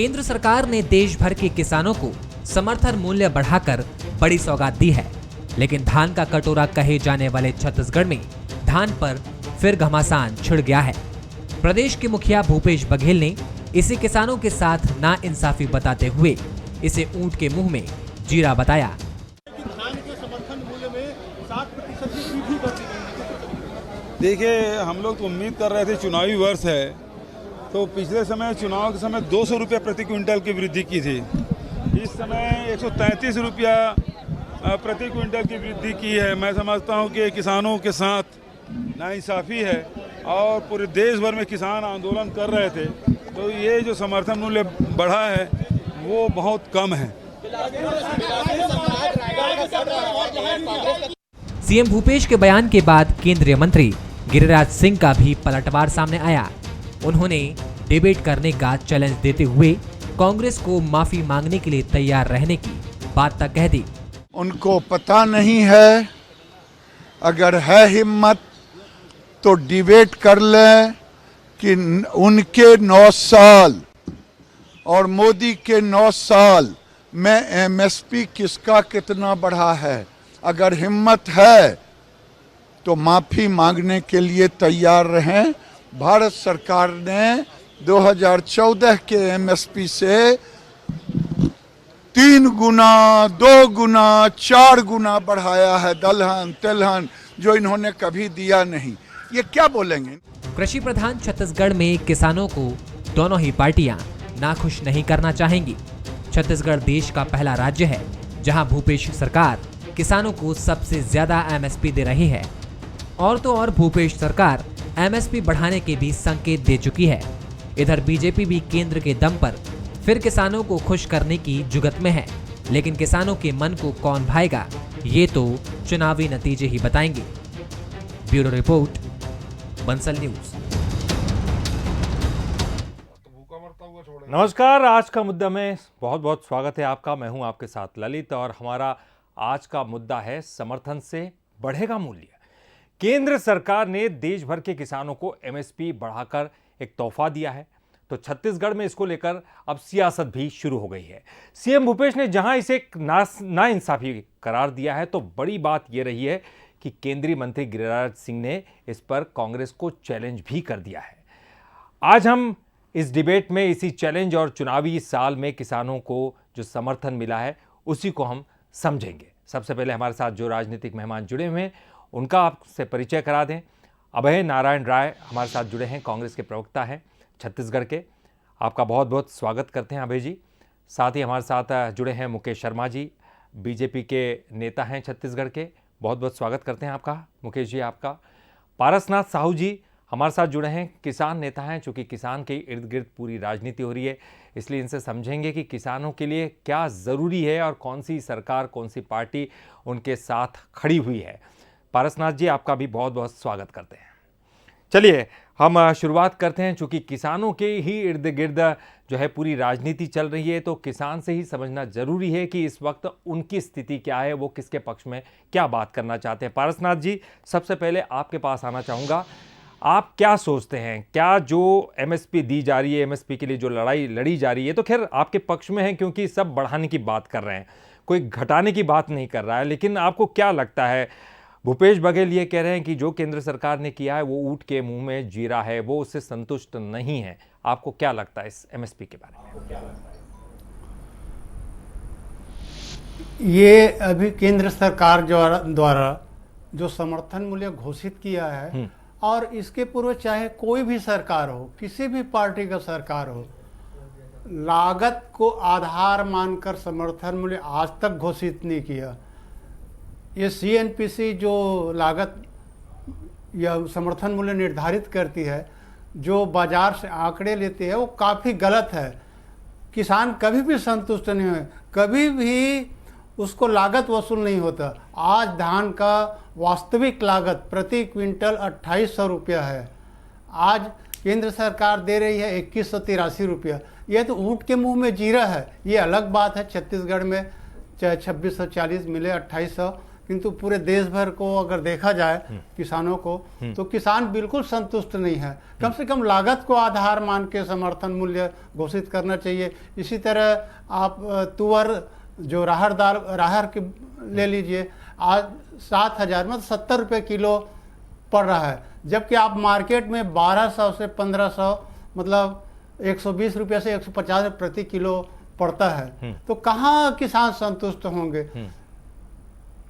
केंद्र सरकार ने देश भर के किसानों को समर्थन मूल्य बढ़ाकर बड़ी सौगात दी है, लेकिन धान का कटोरा कहे जाने वाले छत्तीसगढ़ में धान पर फिर घमासान छिड़ गया है। प्रदेश के मुखिया भूपेश बघेल ने इसे किसानों के साथ नाइंसाफी बताते हुए इसे ऊंट के मुंह में जीरा बताया। धान के समर्थन मूल्य में 7% की वृद्धि कर दी गई। देखिए, हम लोग तो उम्मीद कर रहे थे, चुनावी वर्ष है तो पिछले समय चुनाव के समय 200 रुपया प्रति क्विंटल की वृद्धि की थी। इस समय 133 रुपया प्रति क्विंटल की वृद्धि की है। मैं समझता हूं कि किसानों के साथ नाइंसाफी है और पूरे देश भर में किसान आंदोलन कर रहे थे, तो ये जो समर्थन मूल्य बढ़ा है वो बहुत कम है। सीएम भूपेश के बयान के बाद केंद्रीय मंत्री गिरिराज सिंह का भी पलटवार सामने आया। उन्होंने डिबेट करने का चैलेंज देते हुए कांग्रेस को माफी मांगने के लिए तैयार रहने की बात तक कह दी। उनको पता नहीं है, अगर है हिम्मत तो डिबेट कर लें कि उनके 9 साल और मोदी के 9 साल में एमएसपी किसका कितना बढ़ा है। अगर हिम्मत है तो माफी मांगने के लिए तैयार रहें। भारत सरकार ने 2014 के एमएसपी से 3 गुना, 2 गुना, 4 गुना बढ़ाया है दलहन तिलहन, जो इन्होंने कभी दिया नहीं। ये क्या बोलेंगे। कृषि प्रधान छत्तीसगढ़ में किसानों को दोनों ही पार्टियां नाखुश नहीं करना चाहेंगी। छत्तीसगढ़ देश का पहला राज्य है जहां भूपेश सरकार किसानों को सबसे ज्यादा एमएसपी दे रही है। और तो और भूपेश सरकार एमएसपी बढ़ाने के भी संकेत दे चुकी है। इधर बीजेपी भी केंद्र के दम पर फिर किसानों को खुश करने की जुगत में है, लेकिन किसानों के मन को कौन भाएगा ये तो चुनावी नतीजे ही बताएंगे। Bureau report, Bansal news. नमस्कार, आज का मुद्दा में बहुत बहुत स्वागत है आपका। मैं हूं आपके साथ ललित और हमारा आज का मुद्दा है समर्थन से बढ़ेगा मूल्य। केंद्र सरकार ने देश भर के किसानों को एमएसपी बढ़ाकर एक तोहफा दिया है, तो छत्तीसगढ़ में इसको लेकर अब सियासत भी शुरू हो गई है। सीएम भूपेश ने जहां इसे एक नाइंसाफी करार दिया है, तो बड़ी बात यह रही है कि केंद्रीय मंत्री गिरिराज सिंह ने इस पर कांग्रेस को चैलेंज भी कर दिया है। आज हम इस डिबेट में इसी चैलेंज और चुनावी साल में किसानों को जो समर्थन मिला है उसी को हम समझेंगे। सबसे पहले हमारे साथ जो राजनीतिक मेहमान जुड़े हुए हैं उनका आपसे परिचय करा दें। अभय नारायण राय हमारे साथ जुड़े हैं, कांग्रेस के प्रवक्ता हैं छत्तीसगढ़ के। आपका बहुत बहुत स्वागत करते हैं अभय जी। साथ ही हमारे साथ जुड़े हैं मुकेश शर्मा जी, बीजेपी के नेता हैं छत्तीसगढ़ के। बहुत बहुत स्वागत करते हैं आपका मुकेश जी। आपका पारसनाथ साहू जी हमारे साथ जुड़े हैं, किसान नेता हैं। चूँकि किसान के इर्द गिर्द पूरी राजनीति हो रही है, इसलिए इनसे समझेंगे कि किसानों के लिए क्या ज़रूरी है और कौन सी सरकार, कौन सी पार्टी उनके साथ खड़ी हुई है। पारसनाथ जी, आपका भी बहुत बहुत स्वागत करते हैं। चलिए हम शुरुआत करते हैं। चूँकि किसानों के ही इर्द गिर्द जो है पूरी राजनीति चल रही है, तो किसान से ही समझना जरूरी है कि इस वक्त उनकी स्थिति क्या है, वो किसके पक्ष में क्या बात करना चाहते हैं। पारसनाथ जी, सबसे पहले आपके पास आना चाहूँगा। आप क्या सोचते हैं, क्या जो एमएसपी दी जा रही है, एमएसपी के लिए जो लड़ाई लड़ी जा रही है, तो खैर आपके पक्ष में है क्योंकि सब बढ़ाने की बात कर रहे हैं, कोई घटाने की बात नहीं कर रहा है, लेकिन आपको क्या लगता है? भूपेश बघेल ये कह रहे हैं कि जो केंद्र सरकार ने किया है वो ऊंट के मुंह में जीरा है, वो उससे संतुष्ट नहीं है। आपको क्या लगता है इस एमएसपी के बारे में? ये अभी केंद्र सरकार द्वारा जो समर्थन मूल्य घोषित किया है, और इसके पूर्व चाहे कोई भी सरकार हो, किसी भी पार्टी का सरकार हो, लागत को आधार मानकर समर्थन मूल्य आज तक घोषित नहीं किया। ये सीएनपीसी जो लागत या समर्थन मूल्य निर्धारित करती है, जो बाजार से आंकड़े लेती है, वो काफ़ी गलत है। किसान कभी भी संतुष्ट नहीं हुए, कभी भी उसको लागत वसूल नहीं होता। आज धान का वास्तविक लागत प्रति क्विंटल 2800 रुपया है। आज केंद्र सरकार दे रही है 2183 रुपया। ये तो ऊँट के मुंह में जीरा है। ये अलग बात है, छत्तीसगढ़ में चाहे 2640 मिले 2800, किंतु पूरे देश भर को अगर देखा जाए किसानों को, तो किसान बिल्कुल संतुष्ट नहीं है। कम से कम लागत को आधार मान के समर्थन मूल्य घोषित करना चाहिए। इसी तरह आप तुअर जो राहर दाल राहर के ले लीजिए, आज 7,000 मतलब 70 रुपये किलो पड़ रहा है, जबकि आप मार्केट में 1200 से 1500 मतलब 120 रुपये से 150 प्रति किलो पड़ता है। तो कहाँ किसान संतुष्ट होंगे?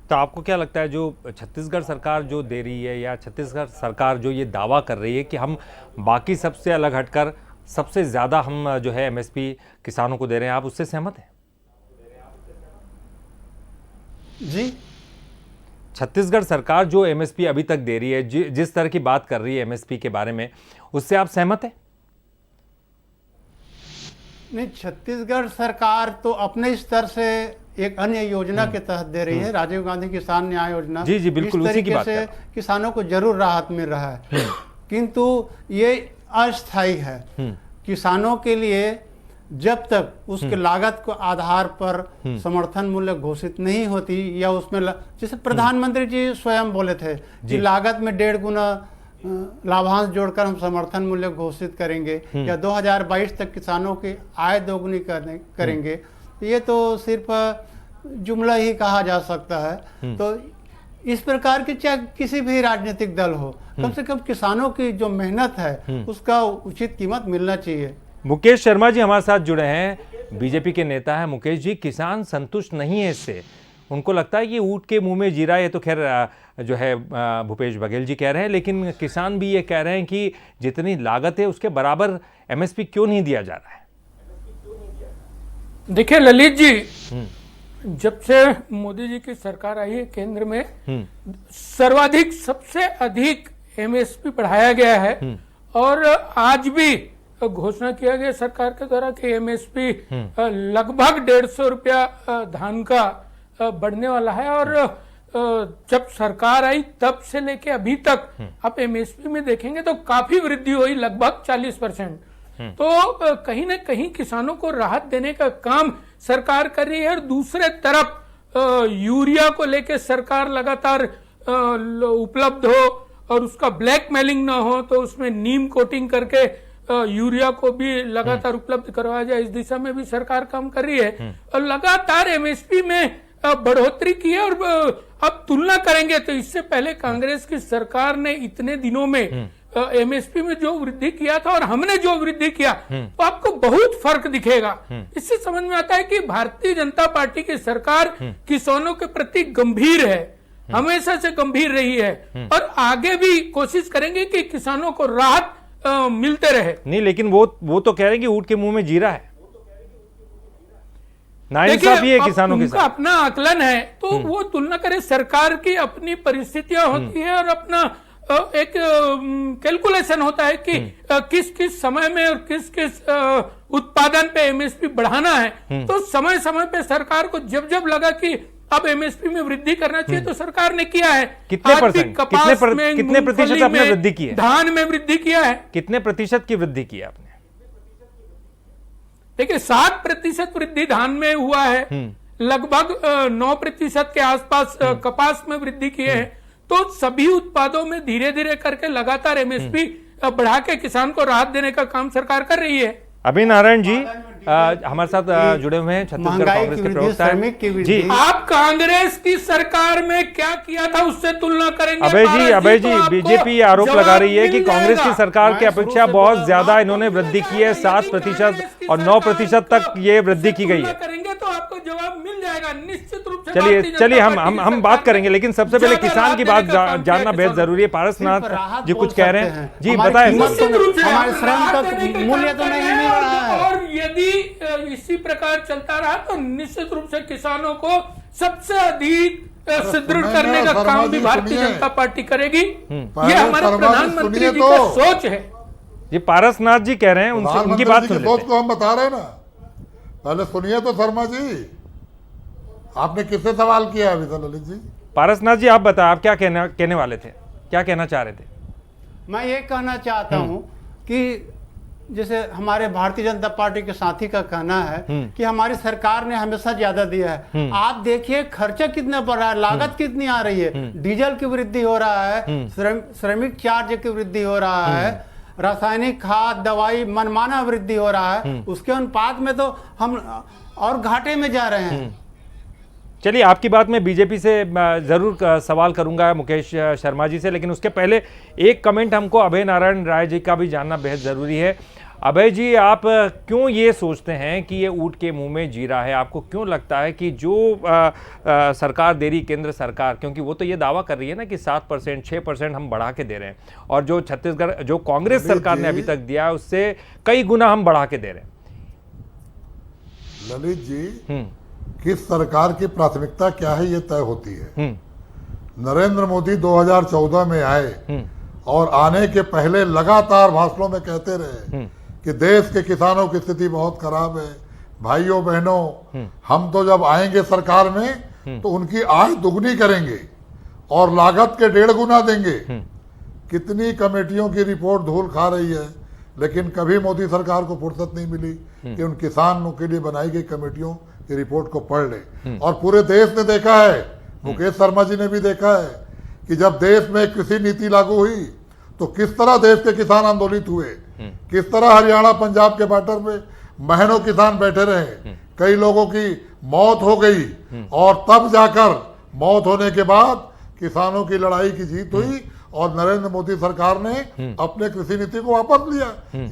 तो आपको क्या लगता है जो छत्तीसगढ़ सरकार जो दे रही है, या छत्तीसगढ़ सरकार जो ये दावा कर रही है कि हम बाकी सबसे अलग हटकर सबसे ज़्यादा हम जो है एमएसपी किसानों को दे रहे हैं, आप उससे सहमत हैं? जी, छत्तीसगढ़ सरकार जो एमएसपी अभी तक दे रही है, जिस तरह की बात कर रही है एमएसपी के बारे में, उससे आप सहमत हैं? नहीं, छत्तीसगढ़ सरकार तो अपने स्तर से एक अन्य योजना के तहत दे रही है, राजीव गांधी किसान न्याय योजना। जी बिल्कुल, इस उसी की बात तरीके से किसानों को जरूर राहत मिल रहा है, किंतु ये अस्थायी है। किसानों के लिए जब तक उसके लागत को आधार पर समर्थन मूल्य घोषित नहीं होती, या उसमें जैसे प्रधानमंत्री जी स्वयं बोले थे कि लागत में 1.5 गुना लाभांश जोड़कर हम समर्थन मूल्य घोषित करेंगे, या 2022 तक किसानों की आय दोगुनी करेंगे। ये तो सिर्फ जुमला ही कहा जा सकता है। तो इस प्रकार के चाहे किसी भी राजनीतिक दल हो, कम से कम किसानों की जो मेहनत है उसका उचित कीमत मिलना चाहिए। मुकेश शर्मा जी हमारे साथ जुड़े हैं, बीजेपी के नेता हैं। मुकेश जी, किसान संतुष्ट नहीं है इससे, उनको लगता है कि ऊँट के मुंह में जीरा। ये तो खैर जो है भूपेश बघेल जी कह रहे हैं, लेकिन किसान भी ये कह रहे हैं कि जितनी लागत है उसके बराबर एमएसपी क्यों नहीं दिया जा रहा है? देखिए ललित जी, जब से मोदी जी की सरकार आई है केंद्र में, सर्वाधिक सबसे अधिक एमएसपी बढ़ाया गया है, और आज भी घोषणा किया गया सरकार के द्वारा कि एमएसपी लगभग 150 रुपया धान का बढ़ने वाला है। और जब सरकार आई तब से लेके अभी तक आप एमएसपी में देखेंगे तो काफी वृद्धि हुई, लगभग 40%। तो कहीं ना कहीं किसानों को राहत देने का काम सरकार कर रही है। और दूसरे तरफ यूरिया को लेके सरकार लगातार उपलब्ध हो और उसका ब्लैकमेलिंग ना हो, तो उसमें नीम कोटिंग करके यूरिया को भी लगातार उपलब्ध करवाया जाए, इस दिशा में भी सरकार काम कर रही है। और लगातार एमएसपी में बढ़ोतरी की है। और अब तुलना करेंगे तो इससे पहले कांग्रेस की सरकार ने इतने दिनों में एमएसपी में जो वृद्धि किया था और हमने जो वृद्धि किया, तो आपको बहुत फर्क दिखेगा। इससे समझ में आता है कि भारतीय जनता पार्टी की सरकार किसानों के प्रति गंभीर है, हमेशा से गंभीर रही है, और आगे भी कोशिश करेंगे कि किसानों को राहत मिलते रहे। नहीं, लेकिन वो तो कह रहे हैं कि ऊँट के मुंह में जीरा है, नाइंसाफी है किसानों के साथ। अपना आकलन है, तो वो तुलना करें, सरकार की अपनी परिस्थितियां होती है और अपना एक कैलकुलेशन होता है कि किस किस समय में और किस किस उत्पादन पे एमएसपी बढ़ाना है। तो समय समय पे सरकार को जब जब लगा कि अब एमएसपी में वृद्धि करना चाहिए, तो सरकार ने किया है। कितने प्रतिशत आपने वृद्धि की है? धान में वृद्धि किया है। कितने प्रतिशत की वृद्धि की है आपने? देखिए 7% वृद्धि धान में हुआ है, लगभग 9% के आसपास कपास में वृद्धि किए हैं। तो सभी उत्पादों में धीरे धीरे करके लगातार एमएसपी बढ़ा के किसान को राहत देने का काम सरकार कर रही है। अभय नारायण जी हमारे साथ जुड़े हुए हैं, छत्तीसगढ़ कांग्रेस के प्रवक्ता हैं जी। आप कांग्रेस की सरकार में क्या किया था उससे तुलना करेंगे? अभय जी बीजेपी आरोप लगा रही है कि कांग्रेस की सरकार की अपेक्षा बहुत ज्यादा इन्होंने वृद्धि की है, 7% और 9% तक ये वृद्धि की गई है। करेंगे तो आपको जवाब मिल जाएगा निश्चित रूप से। चलिए हम बात करेंगे, लेकिन सबसे पहले किसान की बात जानना बेहद जरूरी है। पारसनाथ जी कुछ कह रहे हैं जी, बताएं। हमारे श्रम का मूल्य तो नहीं मिल रहा है, और यदि इसी प्रकार चलता रहा तो निश्चित रूप से किसानों को सबसे अधिक सुदृढ़ करने का काम भी भारतीय जनता पार्टी करेगी। ये हमारे प्रधानमंत्री जी का सोच है। ये पारसनाथ जी कह रहे हैं, उनकी बात सुन सोच को हम बता रहे हैं ना, पहले सुनिए तो शर्मा जी, आपने किससे सवाल किया अभी तो ललित जी? पारसनाथ जी आप बताएं, आप क्या कहने वाले थे, क्या कहना चाह रहे थे? मैं ये कहना चाहता हूं कि जैसे हमारे भारतीय जनता पार्टी के साथी का कहना है कि हमारी सरकार ने हमेशा ज्यादा दिया है। आप देखिए खर्चा कितना बढ़ रहा है, लागत कितनी आ रही है, डीजल की वृद्धि हो रहा है, श्रमिक चार्ज की वृद्धि हो रहा है, रासायनिक खाद दवाई मनमाना वृद्धि हो रहा है। उसके अनुपात में तो हम और घाटे में जा रहे हैं। चलिए, आपकी बात में बीजेपी से जरूर सवाल करूंगा मुकेश शर्मा जी से, लेकिन उसके पहले एक कमेंट हमको अभय नारायण राय जी का भी जानना बेहद जरूरी है। अभय जी, आप क्यों ये सोचते हैं कि ये ऊंट के मुंह में जीरा है? आपको क्यों लगता है कि जो सरकार दे रही, केंद्र सरकार, क्योंकि वो तो ये दावा कर रही है ना कि 7% 6% हम बढ़ा के दे रहे हैं, और जो छत्तीसगढ़ जो कांग्रेस सरकार ने अभी तक दिया है उससे कई गुना हम बढ़ा के दे रहे हैं। ललित जी, किस सरकार की प्राथमिकता क्या है ये तय होती है। नरेंद्र मोदी 2014 में आए और आने के पहले लगातार भाषणों में कहते रहे कि देश के किसानों की स्थिति बहुत खराब है, भाइयों बहनों हम तो जब आएंगे सरकार में तो उनकी आय दुगनी करेंगे और लागत के 1.5 गुना देंगे। कितनी कमेटियों की रिपोर्ट धूल खा रही है, लेकिन कभी मोदी सरकार को फुर्सत नहीं मिली कि उन किसानों के लिए बनाई गई कमेटियों की रिपोर्ट को पढ़ ले। और पूरे देश ने देखा है, मुकेश शर्मा जी ने भी देखा है कि जब देश में कृषि नीति लागू हुई तो किस तरह देश के किसान आंदोलित हुए, किस तरह हरियाणा पंजाब के बॉर्डर में महीनों किसान बैठे रहे, कई लोगों की मौत हो गई, और तब जाकर मौत होने के बाद किसानों की लड़ाई की जीत हुई और नरेंद्र मोदी सरकार ने अपने कृषि नीति को वापस लिया।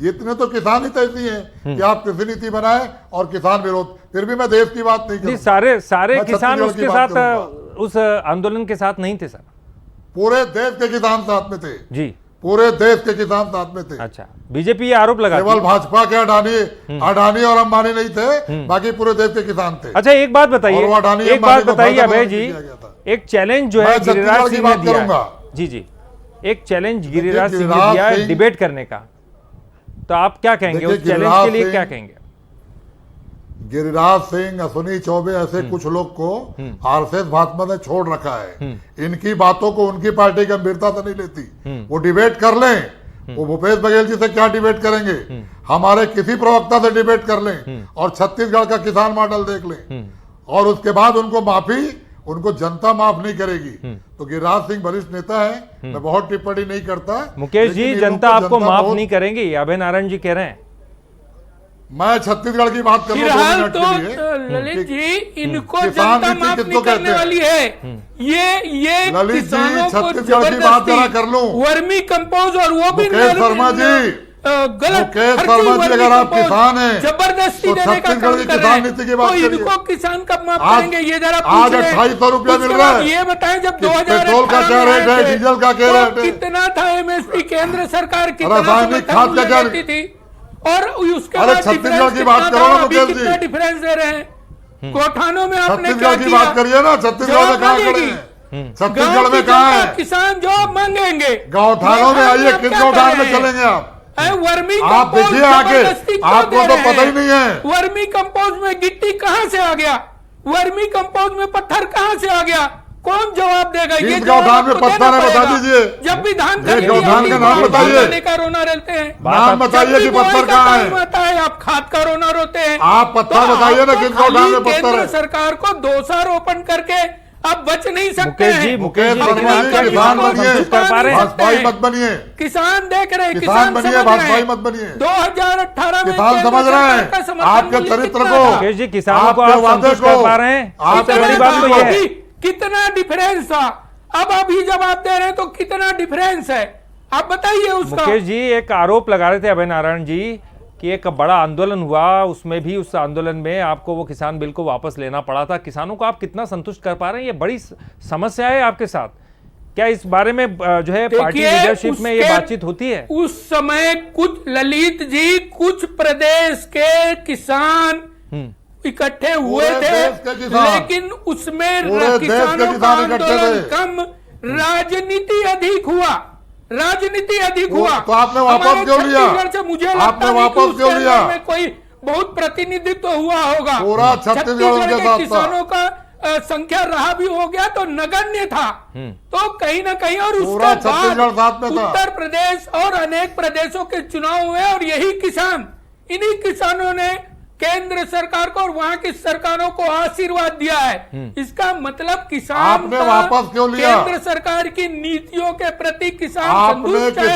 इतने तो किसान ही ऐसी हैं कि आप कृषि नीति बनाए और किसान विरोध। फिर भी मैं देश की बात नहीं करूं। सारे किसान उसके साथ, उस आंदोलन के साथ नहीं थे सर। पूरे देश के किसान साथ में थे जी, पूरे देश के किसान साथ में थे। अच्छा, बीजेपी ये आरोप लगा केवल भाजपा के अडानी और अंबानी नहीं थे, बाकी पूरे देश के किसान थे। अच्छा, एक बात बताइए अभय जी, एक चैलेंज जो है गिरिराज सिंह ने दिया, जी, एक चैलेंज गिरिराज सिंह ने दिया है डिबेट करने का, तो आप क्या कहेंगे उस चैलेंज के लिए? क्या कहेंगे? गिरिराज सिंह, अश्विनी चौबे ऐसे कुछ लोग को आरएसएस भाजपा ने छोड़ रखा है। इनकी बातों को उनकी पार्टी गंभीरता से नहीं लेती। वो डिबेट कर लें, वो भूपेश बघेल जी से क्या डिबेट करेंगे, हमारे किसी प्रवक्ता से डिबेट कर लें और छत्तीसगढ़ का किसान मॉडल देख लें, और उसके बाद उनको माफी, उनको जनता माफ नहीं करेगी। तो गिरिराज सिंह वरिष्ठ नेता है, मैं बहुत टिप्पणी नहीं करता। मुकेश जी, जनता आपको माफ नहीं करेंगी, अभय नारायण जी कह रहे हैं। मैं छत्तीसगढ़ की बात कर रहा हूं तो ललित जी, इनको जनता माफ नहीं करने वाली है। ये किसानों को जबरदस्ती वर्मी कंपोज, और वो भी शर्मा जी, गलत अगर आप किसान हैं जबरदस्ती देने का काम कर रहे हैं, तो इनको किसान कब माफ करेंगे? ये जरा आज 2800 रुपया मिल रहा है। ये बताएं, जब 2018 का क्या रेट है, डीजल का क्या रेट है, कितना था एमएसपी, केंद्र सरकार रासायनिक खाद का क्या देती थी, और उसके बाद छत्तीसगढ़ की बात करो ना मुकेश जी, कितना डिफरेंस दे रहे हैं गौठानों में? आपने क्या छत्तीसगढ़ की बात करिए ना, छत्तीसगढ़ में कहाँ खड़े हैं? छत्तीसगढ़ में कहाँ है किसान? जो मांगेंगे गौठानों में आइए, किस गौठान में चलेंगे आप? वर्मी आप देखिए आगे, आपको तो पता ही नहीं है। वर्मी कंपोज में गिट्टी कहां से आ गया? वर्मी कंपोज में पत्थर कहां से आ गया? कौन जवाब देगा? ये गौठान में पत्थर है, बता दीजिए। जब भी धान गौठान का नाम बताइए, का रोना रहते हैं। नाम बताइए कि पत्थर कहाँ है। आप खाद का रोना रोते हैं। आप पत्थर बताइए ना, किस गौठान में पत्थर है? सरकार को दोषारोपण करके आप बच नहीं सकते हैं। मुकेश शर्मा जी, किसान बनिए, भाजपाई मत बनिए। किसान देख रहे हैं, किसान बनिए, भाजपाई मत बनिए। 2018 में किसान समझ रहे हैं आपके चरित्र को, मुकेश जी, किसानों को आप संतुष्ट कर पा रहे हैं? आपकी बड़ी बात तो ये है। कितना डिफरेंस था, अब अभी जवाब दे रहे हैं तो कितना डिफरेंस है, आप बताइए उसका। मुकेश जी, एक आरोप लगा रहे थे अभय नारायण जी कि एक बड़ा आंदोलन हुआ, उसमें भी उस आंदोलन में आपको वो किसान बिल को वापस लेना पड़ा था। किसानों को आप कितना संतुष्ट कर पा रहे हैं? ये बड़ी समस्या है आपके साथ। क्या इस बारे में जो है पार्टी लीडरशिप में ये बातचीत होती है? उस समय कुछ ललित जी, कुछ प्रदेश के किसान इकट्ठे हुए थे, लेकिन उसमें किसानों का आंदोलन कम, राजनीति अधिक हुआ, राजनीति अधिक हुआ। तो आपने वापस क्यों लिया? से मुझे आपने वापस क्यों लिया? में कोई बहुत प्रतिनिधित्व हुआ होगा पूरा छत्तीसगढ़ के किसानों का संख्या रहा भी हो गया तो नगण्य था। तो कहीं ना कहीं और पूरा उसके छत्तीसगढ़ साथ बाद में था। उत्तर प्रदेश और अनेक प्रदेशों के चुनाव हुए और यही किसान, इन्हीं किसानों ने केंद्र सरकार को और वहां की सरकारों को आशीर्वाद दिया है। इसका मतलब किसान आपने का वापस क्यों लिया? केंद्र सरकार की नीतियों के प्रति किसान आपने संतुष्ट है।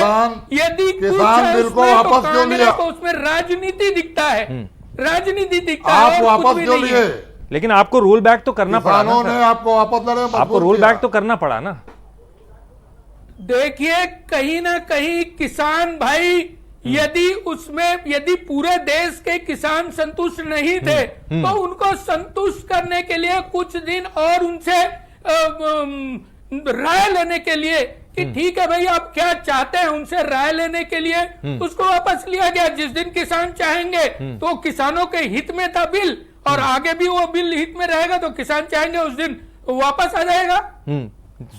यदि किसान बिल को वापस क्यों लिया? तो उसमें राजनीति दिखता है, राजनीति दिखता है आप और कुछ वापस भी क्यों नहीं लिए? है। लेकिन आपको रोल बैक तो करना पड़ा ना किसानों ने सर। आपको वापस लेने में आपको मजबूर रोल किया। बैक तो करना पड़ा ना। देखिए कहीं ना कहीं किसान भाई, यदि पूरे देश के किसान संतुष्ट नहीं थे तो उनको संतुष्ट करने के लिए कुछ दिन और उनसे राय लेने के लिए कि ठीक है भाई आप क्या चाहते हैं, उनसे राय लेने के लिए उसको वापस लिया गया। जिस दिन किसान चाहेंगे तो किसानों के हित में था बिल, और आगे भी वो बिल हित में रहेगा तो किसान चाहेंगे उस दिन वापस आ जाएगा।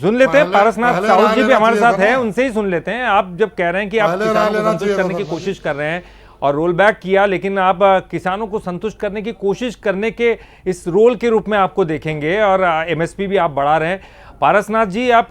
सुन लेते हैं, पारसनाथ पहले साहू राय जी भी लेना हमारे चाहिए साथ था हैं, ना। उनसे ही सुन लेते हैं। आप जब कह रहे हैं कि आप पहले किसानों राय को लेना संतुष्ट चाहिए करने की था। कोशिश कर रहे हैं और रोल बैक किया, लेकिन आप किसानों को संतुष्ट करने की कोशिश करने के इस रोल के रूप में आपको देखेंगे और एमएसपी भी आप बढ़ा रहे हैं। पारसनाथ जी, आप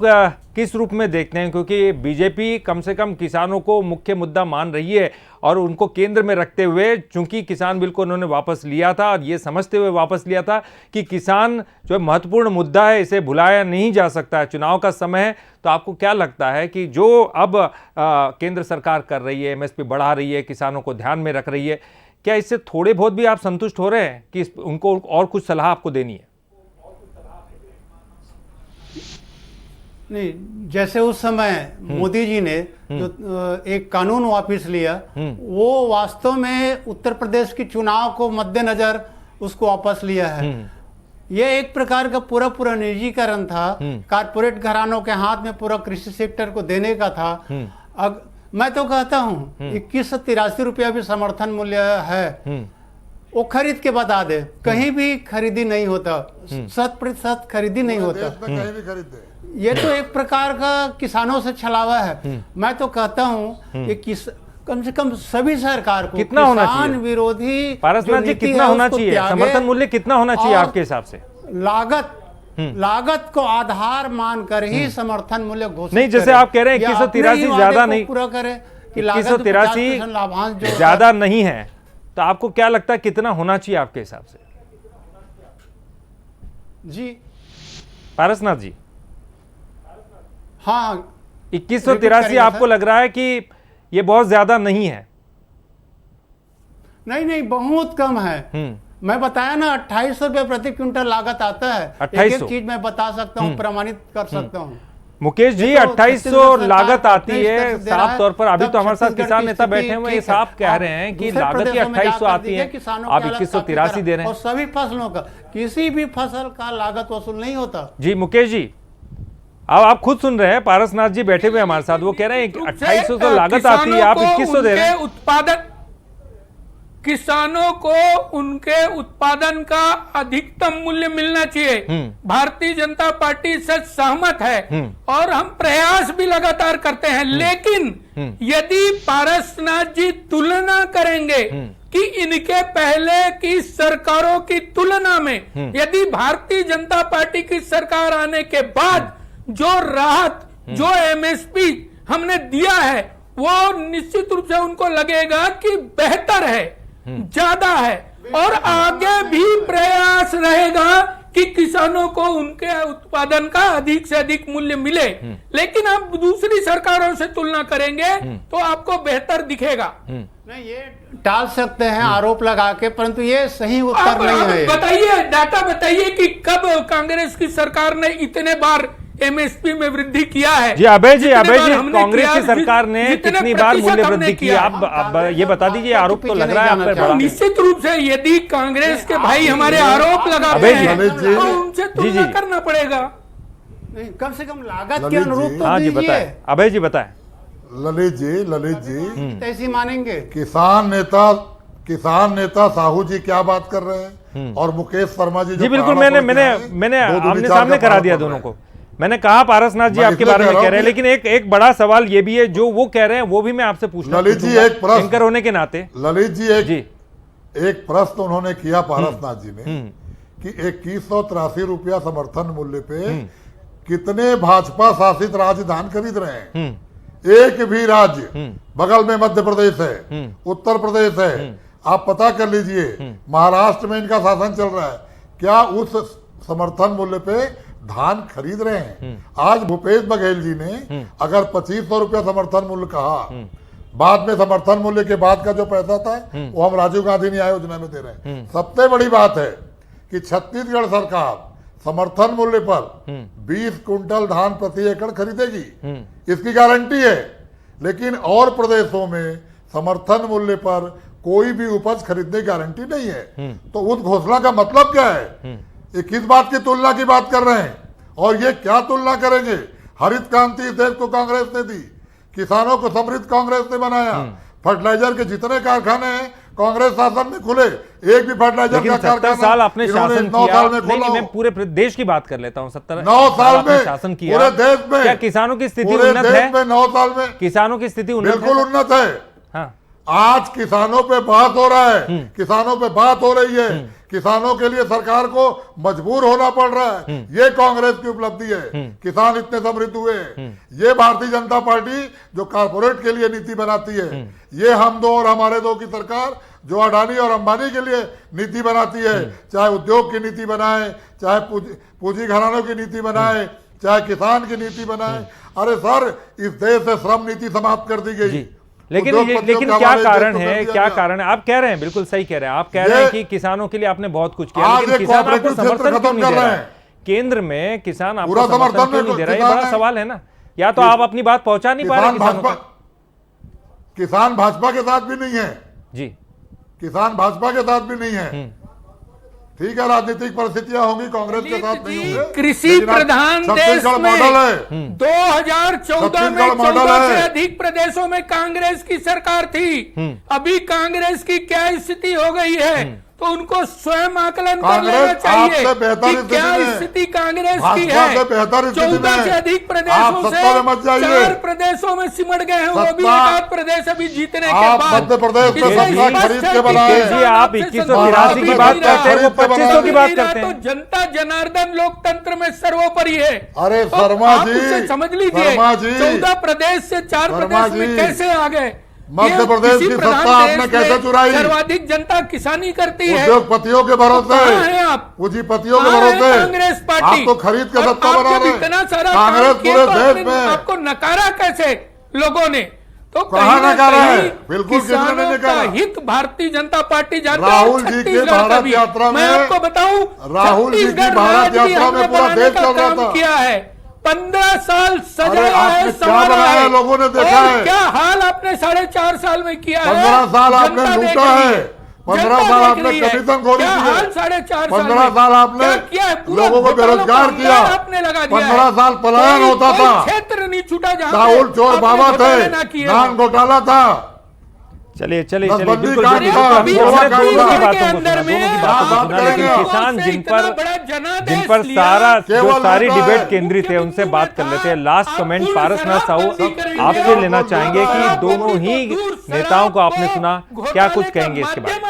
किस रूप में देखते हैं? क्योंकि बीजेपी कम से कम किसानों को मुख्य मुद्दा मान रही है और उनको केंद्र में रखते हुए, चूंकि किसान बिल को उन्होंने वापस लिया था और ये समझते हुए वापस लिया था कि किसान जो है महत्वपूर्ण मुद्दा है, इसे भुलाया नहीं जा सकता है, चुनाव का समय है। तो आपको क्या लगता है कि जो अब केंद्र सरकार कर रही है, एमएसपी बढ़ा रही है, किसानों को ध्यान में रख रही है, क्या इससे थोड़े बहुत भी आप संतुष्ट हो रहे हैं कि उनको और कुछ सलाह आपको देनी है? नहीं, जैसे उस समय मोदी जी ने जो एक कानून वापस लिया, वो वास्तव में उत्तर प्रदेश की चुनाव को मद्देनजर उसको वापस लिया है। ये एक प्रकार का पूरा निजीकरण था, कारपोरेट घरानों के हाथ में पूरा कृषि सेक्टर को देने का था। मैं तो कहता हूँ 2183 रुपया भी समर्थन मूल्य है, वो खरीद के बता दे, कहीं भी खरीदी नहीं होता, 100% खरीदी नहीं होता। देश में कहीं भी खरीदते। ये तो एक प्रकार का किसानों से छलावा है। मैं तो कहता हूँ कि कम से कम सभी सरकार को कितना होना चाहिए? किसान विरोधी पारसनाथ जी, कितना होना चाहिए? समर्थन मूल्य कितना होना चाहिए आपके हिसाब से? लागत को आधार मानकर ही समर्थन मूल्य घोषित नहीं, जैसे करे। आप कह रहे हैं या 2183 अपने ही वादे ज्यादा को नहीं, पूरा करे कि लागत 2183 लाभांश जो ज्यादा नहीं है, तो आपको क्या लगता है कितना होना चाहिए आपके हिसाब से? जी पारसनाथ जी, हाँ, 2183 आपको लग रहा है कि ये बहुत ज्यादा नहीं है? नहीं, बहुत कम है। मैं बताया ना 2800 रुपये प्रति क्विंटल लागत आता है। 2800? एक चीज मैं बता सकता हूँ, प्रमाणित कर सकता हूँ। मुकेश जी, ये तो 2800 छत्तीसगढ़ लागत सरकार आती है, अपने स्तर से दे रहा साफ तौर पर। अभी तब तो हमारे साथ छत्तीसगढ़ किसान की नेता स्थिति बैठे हुए हैं, ये ठीक है। साफ कह आप रहे हैं कि दूसरे लागत ही प्रदेशों में 2800 जाकर आती दीजिए, है, किसानों आप की हालत 2183 काफी दे रहे और हैं। सभी फसलों का, किसी भी फसल का लागत वसूल नहीं होता। जी मुकेश जी, अब आप खुद सुन रहे हैं, पारसनाथ जी बैठे हुए हमारे साथ, वो कह रहे हैं 2800 तो लागत आती है, आप 2100 दे रहे हैं। किसानों को उनके उत्पादन का अधिकतम मूल्य मिलना चाहिए। भारतीय जनता पार्टी से सहमत है और हम प्रयास भी लगातार करते हैं, लेकिन यदि पारसनाथ जी तुलना करेंगे कि इनके पहले की सरकारों की तुलना में यदि भारतीय जनता पार्टी की सरकार आने के बाद जो राहत, जो एमएसपी हमने दिया है, वो निश्चित रूप से उनको लगेगा कि बेहतर है, ज्यादा है, और आगे भी प्रयास रहेगा कि किसानों को उनके उत्पादन का अधिक से अधिक मूल्य मिले। लेकिन आप दूसरी सरकारों से तुलना करेंगे तो आपको बेहतर दिखेगा। नहीं, ये टाल सकते हैं आरोप लगा के, परंतु ये सही उत्तर नहीं है। बताइए, डाटा बताइए कि कब कांग्रेस की सरकार ने इतने बार एमएसपी में वृद्धि किया है? जी अभय जी, कांग्रेस की सरकार ने कितनी बार मूल्य वृद्धि की? आप ये बता दीजिए, आरोप तो लग रहा है आप पे बड़ा। निश्चित रूप से यदि कांग्रेस के भाई हमारे आरोप लगाते हैं तो उनसे तुलना करना पड़ेगा। नहीं, कम से कम लागत के अनुरूप तो हाँ जी, दीजिए। बताएं अभय जी, बताएं। ललित जी ऐसी मानेंगे? किसान नेता साहू जी क्या बात कर रहे हैं, और मुकेश शर्मा जी जी बिल्कुल, मैंने आमने सामने करा दिया दोनों को। मैंने कहा पारसनाथ जी आपके बारे में कह रहे हैं, लेकिन एक बड़ा सवाल ये भी है, जो वो कह रहे हैं वो भी मैं आपसे पूछना ललित जी, एक प्रश्न एंकर होने के नाते। ललित जी, एक प्रश्न उन्होंने किया पारसनाथ जी ने कि 2183 रुपया समर्थन मूल्य पे कितने भाजपा शासित राज्य धान खरीद रहे हैं। एक भी राज्य, बगल में मध्य प्रदेश है, उत्तर प्रदेश है, आप पता कर लीजिए, महाराष्ट्र में इनका शासन चल रहा है, क्या उस समर्थन मूल्य पे धान खरीद रहे हैं। आज भूपेश बघेल जी ने अगर 2500 रुपया समर्थन मूल्य कहा, बाद में समर्थन मूल्य के बाद का जो पैसा था वो हम राजीव गांधी न्याय योजना में दे रहे हैं। सबसे बड़ी बात है कि छत्तीसगढ़ सरकार समर्थन मूल्य पर 20 कुंटल धान प्रति एकड़ खरीदेगी, इसकी गारंटी है। लेकिन और प्रदेशों में समर्थन मूल्य पर कोई भी उपज खरीदने की गारंटी नहीं है। तो उस घोषणा का मतलब क्या है? ये किस बात की तुलना की बात कर रहे हैं? और ये क्या तुलना करेंगे? हरित क्रांति इस देश को कांग्रेस ने दी, किसानों को समृद्ध कांग्रेस ने बनाया, फर्टिलाइजर के जितने कारखाने हैं कांग्रेस शासन में खुले, एक भी फर्टिलाइजर का 70 साल आपने शासन किया। नहीं, मैं पूरे देश की बात कर लेता हूँ। 9 साल में शासन किया पूरे देश में। क्या किसानों की स्थिति उन्नत है? 9 साल में किसानों की स्थिति उन्नत है? बिल्कुल उन्नत है। हाँ। आज किसानों पे बात हो रहा है, किसानों पे बात हो रही है, किसानों के लिए सरकार को मजबूर होना पड़ रहा है। ये कांग्रेस की उपलब्धि है, किसान इतने समृद्ध हुए। ये भारतीय जनता पार्टी जो कारपोरेट के लिए नीति बनाती है, ये हम दो और हमारे दो की सरकार जो अडानी और अंबानी के लिए नीति बनाती है, चाहे उद्योग की नीति बनाए, चाहे पूंजी घरानों की नीति बनाए, चाहे किसान की नीति बनाए। अरे सर, इस देश से श्रम नीति समाप्त कर दी गई। लेकिन क्या कारण है? क्या कारण है? आप कह रहे हैं, बिल्कुल सही कह रहे हैं, आप कह रहे हैं कि किसानों के लिए आपने बहुत कुछ किया, लेकिन किसान आपको समर्थन क्यों नहीं दे रहा है? केंद्र में किसान आपको समर्थन क्यों नहीं दे रहा है? ये बड़ा सवाल है ना। या तो आप अपनी बात पहुंचा नहीं पा रहे किसानों तक। किसान भाजपा के साथ भी नहीं है जी, किसान भाजपा के साथ भी नहीं है। ठीक है, राजनीतिक परिस्थितियां होंगी, कांग्रेस के साथ नहीं होंगे। कृषि प्रधान देश में मॉडल है। 2014 में 14 से अधिक प्रदेशों में कांग्रेस की सरकार थी। अभी कांग्रेस की क्या स्थिति हो गई है, तो उनको स्वयं आकलन कर लेना चाहिए कि क्या स्थिति कांग्रेस की है। 14 से अधिक प्रदेशों से 4 प्रदेशों में सिमट गए हैं, वो भी 1 प्रदेश अभी जीतने के बाद। मध्य प्रदेश आप 2183 की बात करते हैं, वो 2500 की बात करते हैं। तो जनता जनार्दन लोकतंत्र में सर्वोपरि है। अरे शर्मा जी, समझ लीजिए, 14 प्रदेश से 4 प्रदेश में कैसे आ गए? मध्य प्रदेश की सत्ता आपने कैसे चुराई? सर्वाधिक जनता किसानी करती है, उद्योगपतियों के भरोसे हैं आप, पूंजीपतियों के भरोसे। कांग्रेस पार्टी आप तो खरीद के सत्ता बना रहे हैं। इतना सारा कांग्रेस पूरे देश में आपको नकारा कैसे लोगों ने? तो कहाँ नकारा है? बिल्कुल किसानों का हित भारतीय जनता पार्टी जानती है। राहुल जी की भारत यात्रा में, मैं आपको बताऊं, राहुल जी की भारत यात्रा में पूरा देश चल रहा था। किया है 15 साल सजाया है, संवारा है, लोगों ने देखा है। क्या हाल आपने 4.5 साल में किया है? 15 साल आपने लूटा है, 15 साल आपने कमीशन खोली है, 15 साल आपने लोगों को बेरोजगार किया, 15 साल पलायन होता था, क्षेत्र नहीं छूटा जहां राहुल चोर बाबा थे, धान घोटाला था। चलिए बिल्कुल किसान जिन पर सारी डिबेट केंद्रित है उनसे बात कर लेते हैं। लास्ट कमेंट पारसनाथ साहू आपसे लेना चाहेंगे कि दोनों ही नेताओं को आपने सुना, क्या कुछ कहेंगे इसके बारे में?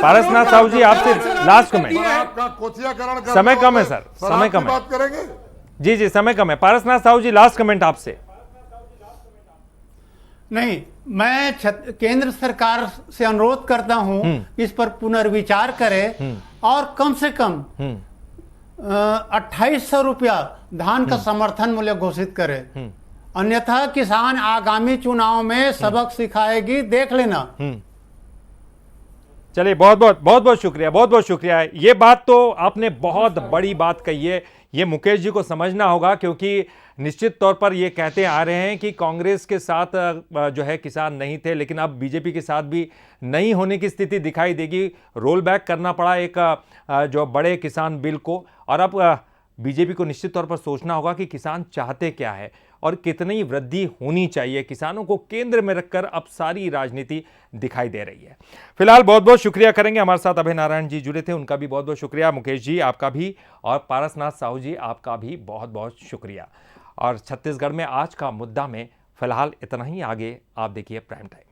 पारसनाथ साहू जी, आपसे लास्ट कमेंट। समय कम है सर, समय कम है। जी समय कम है। पारसनाथ साहू जी, लास्ट कमेंट आपसे। नहीं, मैं केंद्र सरकार से अनुरोध करता हूं इस पर पुनर्विचार करें और कम से कम 2800 रुपया धान का समर्थन मूल्य घोषित करें। अन्यथा किसान आगामी चुनाव में सबक सिखाएगी, देख लेना। चलिए, बहुत बहुत शुक्रिया। ये बात तो आपने बहुत बड़ी बात कही है, ये मुकेश जी को समझना होगा, क्योंकि निश्चित तौर पर ये कहते आ रहे हैं कि कांग्रेस के साथ जो है किसान नहीं थे, लेकिन अब बीजेपी के साथ भी नहीं होने की स्थिति दिखाई देगी। रोल बैक करना पड़ा एक जो बड़े किसान बिल को, और अब बीजेपी को निश्चित तौर पर सोचना होगा कि किसान चाहते क्या है और कितनी वृद्धि होनी चाहिए। किसानों को केंद्र में रखकर अब सारी राजनीति दिखाई दे रही है। फिलहाल बहुत बहुत शुक्रिया करेंगे, हमारे साथ अभय नारायण जी जुड़े थे, उनका भी बहुत बहुत शुक्रिया। मुकेश जी आपका भी, और पारसनाथ साहू जी आपका भी बहुत बहुत शुक्रिया। और छत्तीसगढ़ में आज का मुद्दा में फिलहाल इतना ही। आगे आप देखिए प्राइम टाइम।